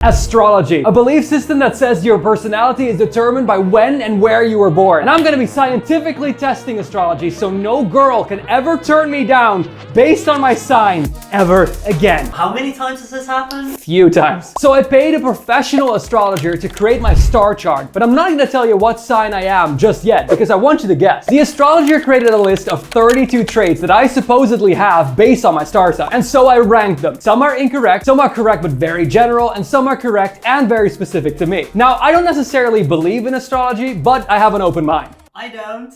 Astrology, a belief system that says your personality is determined by when and where you were born. And I'm gonna be scientifically testing astrology so no girl can ever turn me down based on my sign ever again. How many times has this happened? Few times. So I paid a professional astrologer to create my star chart, but I'm not gonna tell you what sign I am just yet because I want you to guess. The astrologer created a list of 32 traits that I supposedly have based on my star sign, and so I ranked them. Some are incorrect, some are correct but very general, and some are correct and very specific to me. Now, I don't necessarily believe in astrology, but I have an open mind. I don't.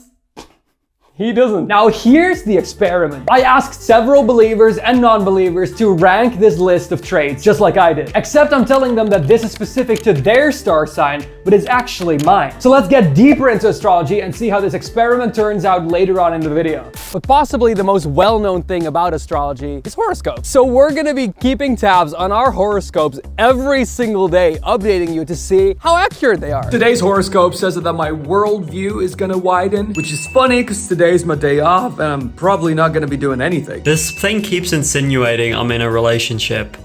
He doesn't. Now here's the experiment. I asked several believers and non-believers to rank this list of traits, just like I did. Except I'm telling them that this is specific to their star sign, but it's actually mine. So let's get deeper into astrology and see how this experiment turns out later on in the video. But possibly the most well-known thing about astrology is horoscopes. So we're gonna be keeping tabs on our horoscopes every single day, updating you to see how accurate they are. Today's horoscope says that my worldview is gonna widen, which is funny because today's my day off and I'm probably not gonna be doing anything. This thing keeps insinuating I'm in a relationship.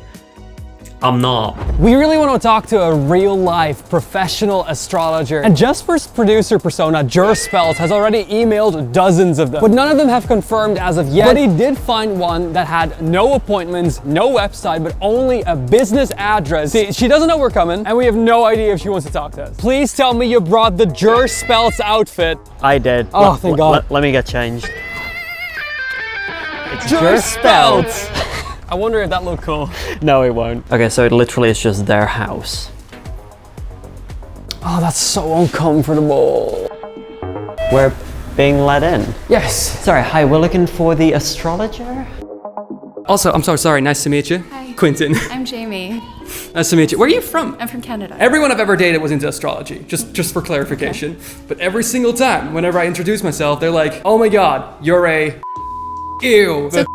I'm not. We really want to talk to a real-life professional astrologer. And just for producer persona, Jur Spelt has already emailed dozens of them. But none of them have confirmed as of yet. But he did find one that had no appointments, no website, but only a business address. See, she doesn't know we're coming, and we have no idea if she wants to talk to us. Please tell me you brought the Jur Spelt's outfit. I did. Oh, thank God. Let me get changed. It's Jur Spelt. I wonder if that looked cool. No, it won't. Okay, so it literally is just their house. Oh, that's so uncomfortable. We're being let in. Yes. Sorry, hi, we're looking for the astrologer. Also, I'm so sorry, nice to meet you. Hi. Quinten. I'm Jaimie. Nice to meet you. Where are you from? I'm from Canada. Everyone I've ever dated was into astrology, just for clarification. Okay. But every single time, whenever I introduce myself, they're like, oh my God, you're a ew. So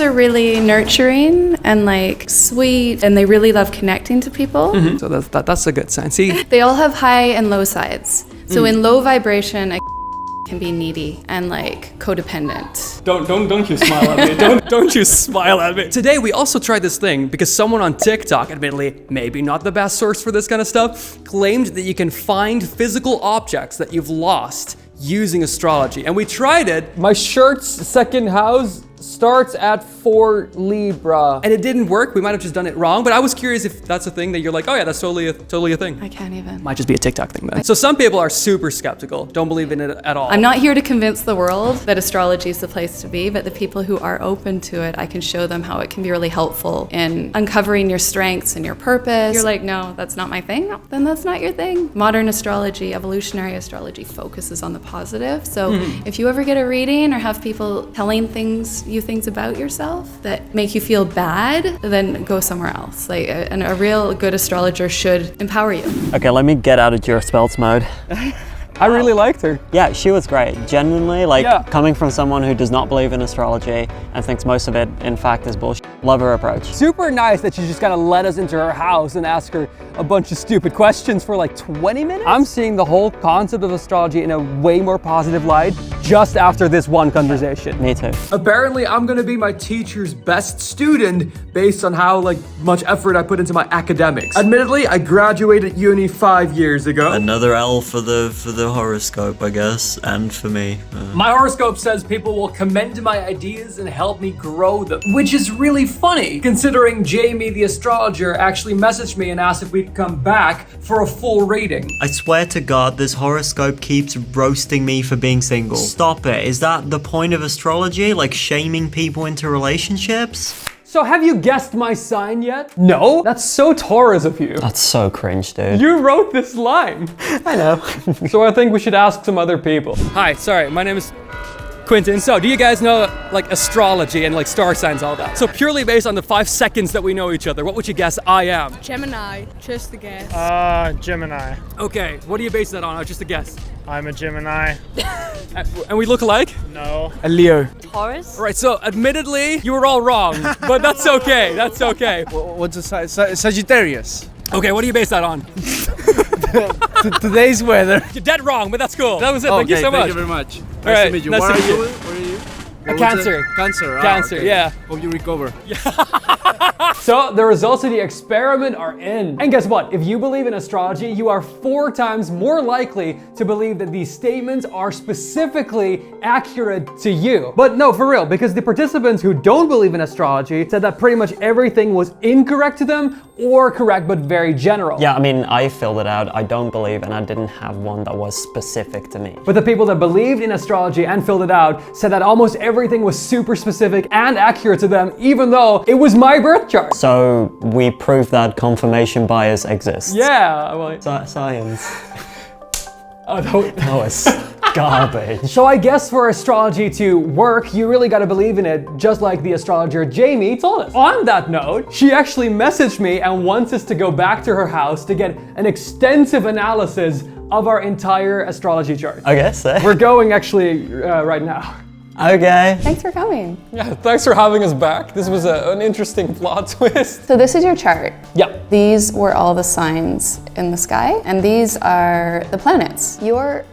are really nurturing and like sweet, and they really love connecting to people. Mm-hmm. So that's a good sign. See, they all have high and low sides. So in low vibration, a can be needy and like codependent. Don't you smile at me. Don't you smile at me. Today we also tried this thing because someone on TikTok, admittedly maybe not the best source for this kind of stuff, claimed that you can find physical objects that you've lost using astrology. And we tried it. My shirt's second house starts at 4 Libra. And it didn't work. We might have just done it wrong, but I was curious if that's a thing that you're like, oh yeah, that's totally a thing. I can't even. Might just be a TikTok thing then. So some people are super skeptical, don't believe in it at all. I'm not here to convince the world that astrology is the place to be, but the people who are open to it, I can show them how it can be really helpful in uncovering your strengths and your purpose. You're like, no, that's not my thing. No, then that's not your thing. Modern astrology, evolutionary astrology focuses on the positive. So if you ever get a reading or have people telling you things about yourself that make you feel bad, then go somewhere else. Like a real good astrologer should empower you. Okay, let me get out of Jur Spelt's mode. I really liked her. Yeah, she was great. Genuinely, coming from someone who does not believe in astrology and thinks most of it, in fact, is bullshit. Love her approach. Super nice that she just kind of let us into her house and ask her a bunch of stupid questions for like 20 minutes. I'm seeing the whole concept of astrology in a way more positive light just after this one conversation. Me too. Apparently, I'm gonna be my teacher's best student based on how much effort I put into my academics. Admittedly, I graduated uni 5 years ago. Another L for the horoscope, I guess, and for me. My horoscope says people will commend my ideas and help me grow them, which is really funny considering Jaimie the astrologer actually messaged me and asked if we could come back for a full reading. I swear to God, this horoscope keeps roasting me for being single. Stop it. Is that the point of astrology? Like shaming people into relationships? So have you guessed my sign yet? No? That's so Taurus of you. That's so cringe, dude. You wrote this line. I know. So I think we should ask some other people. Hi, sorry, my name is Quinten. So do you guys know astrology and star signs, all that? So purely based on the 5 seconds that we know each other, what would you guess I am? Gemini, just a guess. Gemini. Okay, what do you base that on? Just a guess. I'm a Gemini. And we look alike? No. A Leo. Taurus? Right, so admittedly, you were all wrong, but that's okay, that's okay. What's the Sagittarius? Okay, what do you base that on? Today's weather. You're dead wrong, but that's cool. That was it, thank you so much. Thank you very much. Nice to meet you. Nice Where to are meet you? Where are you? A Cancer. Cancer. Cancer, okay. yeah. Hope you recover. So the results of the experiment are in. And guess what? If you believe in astrology, you are 4 times more likely to believe that these statements are specifically accurate to you. But no, for real, because the participants who don't believe in astrology said that pretty much everything was incorrect to them or correct but very general. Yeah, I mean, I filled it out. I don't believe, and I didn't have one that was specific to me. But the people that believed in astrology and filled it out said that almost everything was super specific and accurate to them, even though it was my birth chart. So we proved that confirmation bias exists. Yeah, well, Science. oh, no. That was garbage. So I guess for astrology to work, you really gotta believe in it, just like the astrologer Jaimie told us. On that note, she actually messaged me and wants us to go back to her house to get an extensive analysis of our entire astrology chart. I guess so. We're going actually right now. Okay. Thanks for coming. Yeah, thanks for having us back. This was an interesting plot twist. So this is your chart. Yeah. These were all the signs in the sky, and these are the planets. You're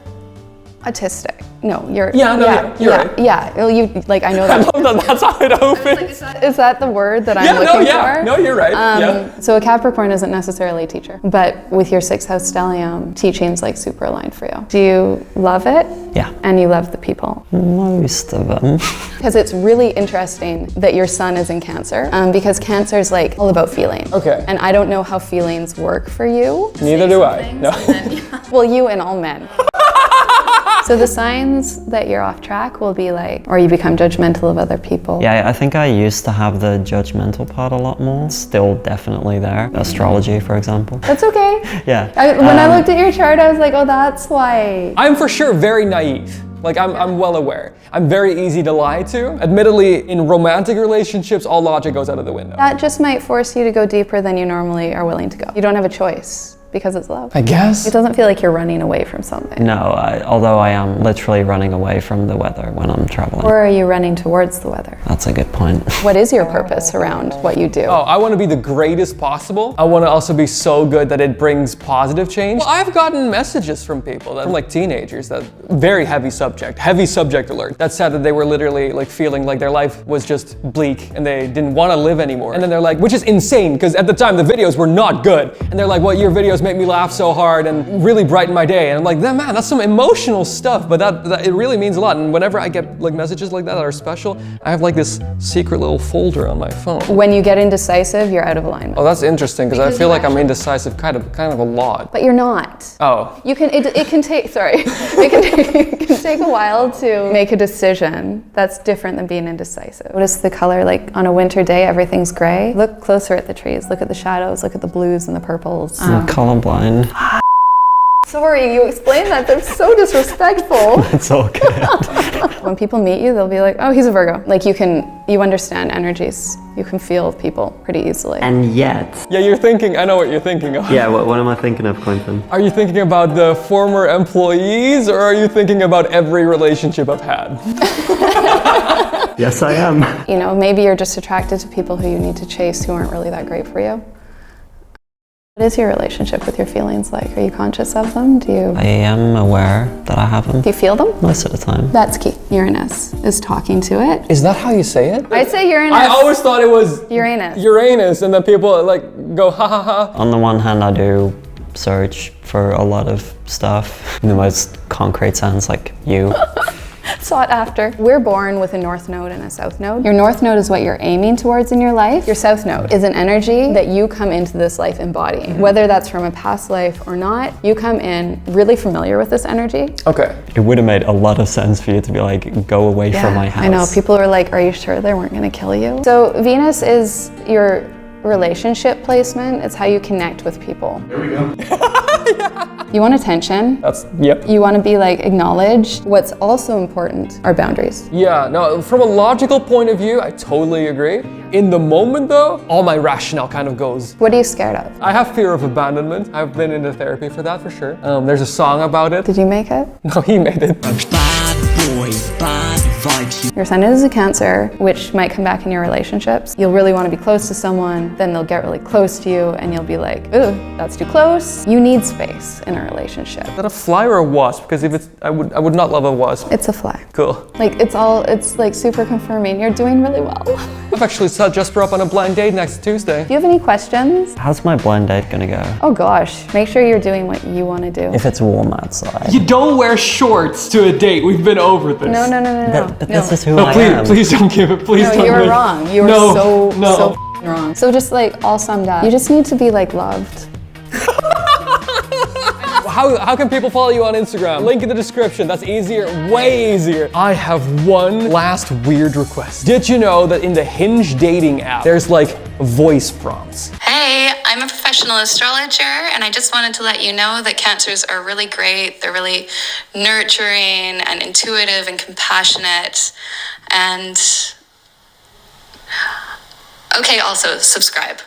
autistic. No, you're. Yeah, no, yeah, you're right. Yeah, well, you like I know I that. love that. That's how it opens. Is that the word that I'm looking for? No, you're right. Yeah. So a Capricorn isn't necessarily a teacher, but with your 6th house stellium, teaching's like super aligned for you. Do you love it? Yeah. And you love the people? Most of them. Because it's really interesting that your sun is in Cancer, because Cancer is like all about feeling. Okay. And I don't know how feelings work for you. Neither do I. No. Well, you and all men. So the signs that you're off track will be like, or you become judgmental of other people. Yeah, I think I used to have the judgmental part a lot more. Still definitely there. Astrology, for example. That's okay. Yeah. When I looked at your chart, I was like, oh, that's why. I'm for sure very naive. Like, I'm well aware. I'm very easy to lie to. Admittedly, in romantic relationships, all logic goes out of the window. That just might force you to go deeper than you normally are willing to go. You don't have a choice. Because it's love. I guess. It doesn't feel like you're running away from something. No, although I am literally running away from the weather when I'm traveling. Or are you running towards the weather? That's a good point. What is your purpose around what you do? Oh, I want to be the greatest possible. I want to also be so good that it brings positive change. Well, I've gotten messages from people that, like teenagers, that very heavy subject alert, that said that they were literally like feeling like their life was just bleak and they didn't want to live anymore. And then they're like, which is insane because at the time the videos were not good. And they're like, well, your videos make me laugh so hard and really brighten my day. And I'm like, man, that's some emotional stuff, but that it really means a lot. And whenever I get like messages like that are special, I have like this secret little folder on my phone. When you get indecisive, you're out of alignment. Oh, that's interesting because I feel like I'm indecisive kind of a lot. But you're not. Oh. You can. It can take. Sorry. It can take a while to make a decision. That's different than being indecisive. Notice the color. Like on a winter day, everything's gray. Look closer at the trees. Look at the shadows. Look at the blues and the purples. I'm colorblind. Sorry, you explained that. That's so disrespectful. It's all good. When people meet you, they'll be like, oh, he's a Virgo. Like you understand energies. You can feel people pretty easily. And yet. Yeah, I know what you're thinking of. Yeah, what am I thinking of, Quinten? Are you thinking about the former employees or are you thinking about every relationship I've had? Yes, I am. You know, maybe you're just attracted to people who you need to chase who aren't really that great for you. What is your relationship with your feelings like? Are you conscious of them? I am aware that I have them. Do you feel them? Most of the time. That's key. Uranus is talking to it. Is that how you say it? I'd say Uranus. I always thought it was Uranus. And then people like go ha ha ha. On the one hand, I do search for a lot of stuff. In the most concrete sense, like you. Sought after. We're born with a north node and a south node. Your north node is what you're aiming towards in your life. Your south node is an energy that you come into this life embodying. Whether that's from a past life or not, you come in really familiar with this energy. Okay. It would have made a lot of sense for you to be like, go away from my house. I know. People were like, are you sure they weren't going to kill you? So Venus is your relationship placement. It's how you connect with people. There we go. Yeah. You want attention. Yep. You want to be like acknowledged. What's also important are boundaries. Yeah, no, from a logical point of view, I totally agree. In the moment though, all my rationale kind of goes. What are you scared of? I have fear of abandonment. I've been into therapy for that for sure. There's a song about it. Did you make it? No, he made it. A bad boy, bad vibes. Your sun is a Cancer, which might come back in your relationships. You'll really want to be close to someone, then they'll get really close to you, and you'll be like, ooh, that's too close. You need space in a relationship. Is that a fly or a wasp? Because if it's, I would not love a wasp. It's a fly. Cool. Like, it's like super confirming. You're doing really well. I've actually set Jesper up on a blind date next Tuesday. Do you have any questions? How's my blind date gonna go? Oh gosh, make sure you're doing what you want to do. If it's warm outside. You don't wear shorts to a date. We've been over this. No. But no. this is who No, I please, am. please don't give it. Please No, don't you were give it. wrong. You were No, so no. wrong. So just like all summed up, you just need to be like loved. How can people follow you on Instagram? Link in the description. That's easier, way easier. I have one last weird request. Did you know that in the Hinge dating app, there's like voice prompts? Hey, I'm a professional astrologer, and I just wanted to let you know that Cancers are really great. They're really nurturing and intuitive and compassionate. And okay, also subscribe.